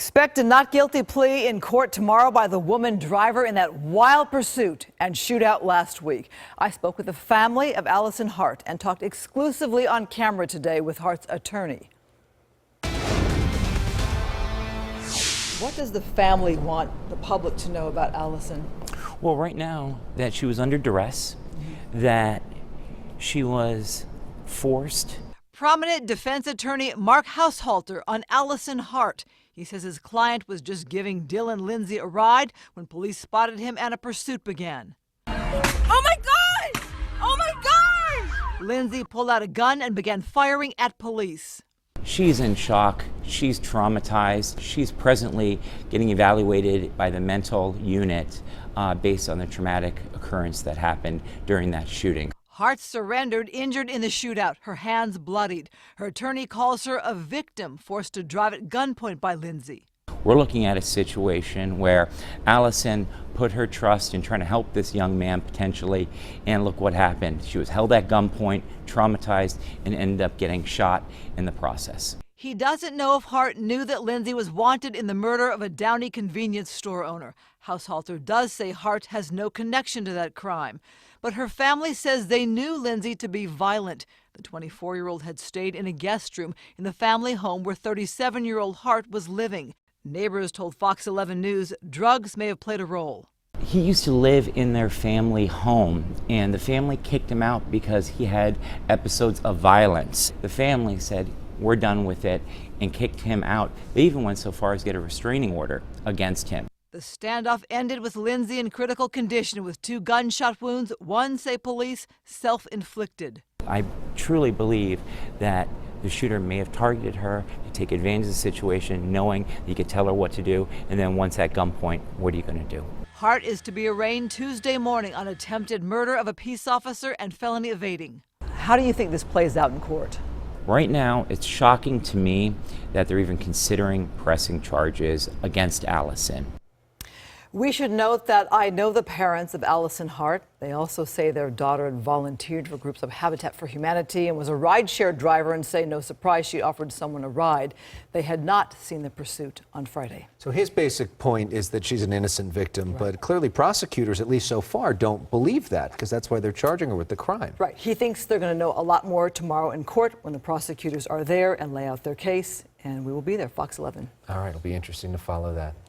Expect a not guilty plea in court tomorrow by the woman driver in that wild pursuit and shootout last week. I spoke with the family of Allison Hart and talked exclusively on camera today with Hart's attorney. What does the family want the public to know about Allison? Well, right now, that she was under duress, that she was forced. Prominent defense attorney Mark Haushalter on Allison Hart. He says his client was just giving Dylan Lindsay a ride when police spotted him and a pursuit began. Oh my gosh! Oh my gosh! Lindsay pulled out a gun and began firing at police. She's in shock. She's traumatized. She's presently getting evaluated by the mental unit based on the traumatic occurrence that happened during that shooting. Hart surrendered, injured in the shootout, her hands bloodied. Her attorney calls her a victim forced to drive at gunpoint by Lindsay. We're looking at a situation where Allison put her trust in trying to help this young man potentially, and look what happened. She was held at gunpoint, traumatized, and ended up getting shot in the process. He doesn't know if Hart knew that Lindsay was wanted in the murder of a Downey convenience store owner. Haushalter does say Hart has no connection to that crime. But her family says they knew Lindsay to be violent. The 24-year-old had stayed in a guest room in the family home where 37-year-old Hart was living. Neighbors told Fox 11 News drugs may have played a role. He used to live in their family home, and the family kicked him out because he had episodes of violence. The family said, "We're done with it," and kicked him out. They even went so far as to get a restraining order against him. The standoff ended with Lindsay in critical condition with 2 gunshot wounds. One, say police, self-inflicted. I truly believe that the shooter may have targeted her to take advantage of the situation, knowing that he could tell her what to do, and then once at gunpoint, what are you going to do? Hart is to be arraigned Tuesday morning on attempted murder of a peace officer and felony evading. How do you think this plays out in court? Right now, it's shocking to me that they're even considering pressing charges against Allison. We should note that I know the parents of Allison Hart. They also say their daughter had volunteered for groups of Habitat for Humanity and was a rideshare driver, and say no surprise she offered someone a ride. They had not seen the pursuit on Friday. So his basic point is that she's an innocent victim, but clearly prosecutors, at least so far, don't believe that, because that's why they're charging her with the crime. Right. He thinks they're going to know a lot more tomorrow in court when the prosecutors are there and lay out their case, and we will be there. Fox 11. All right, it'll be interesting to follow that.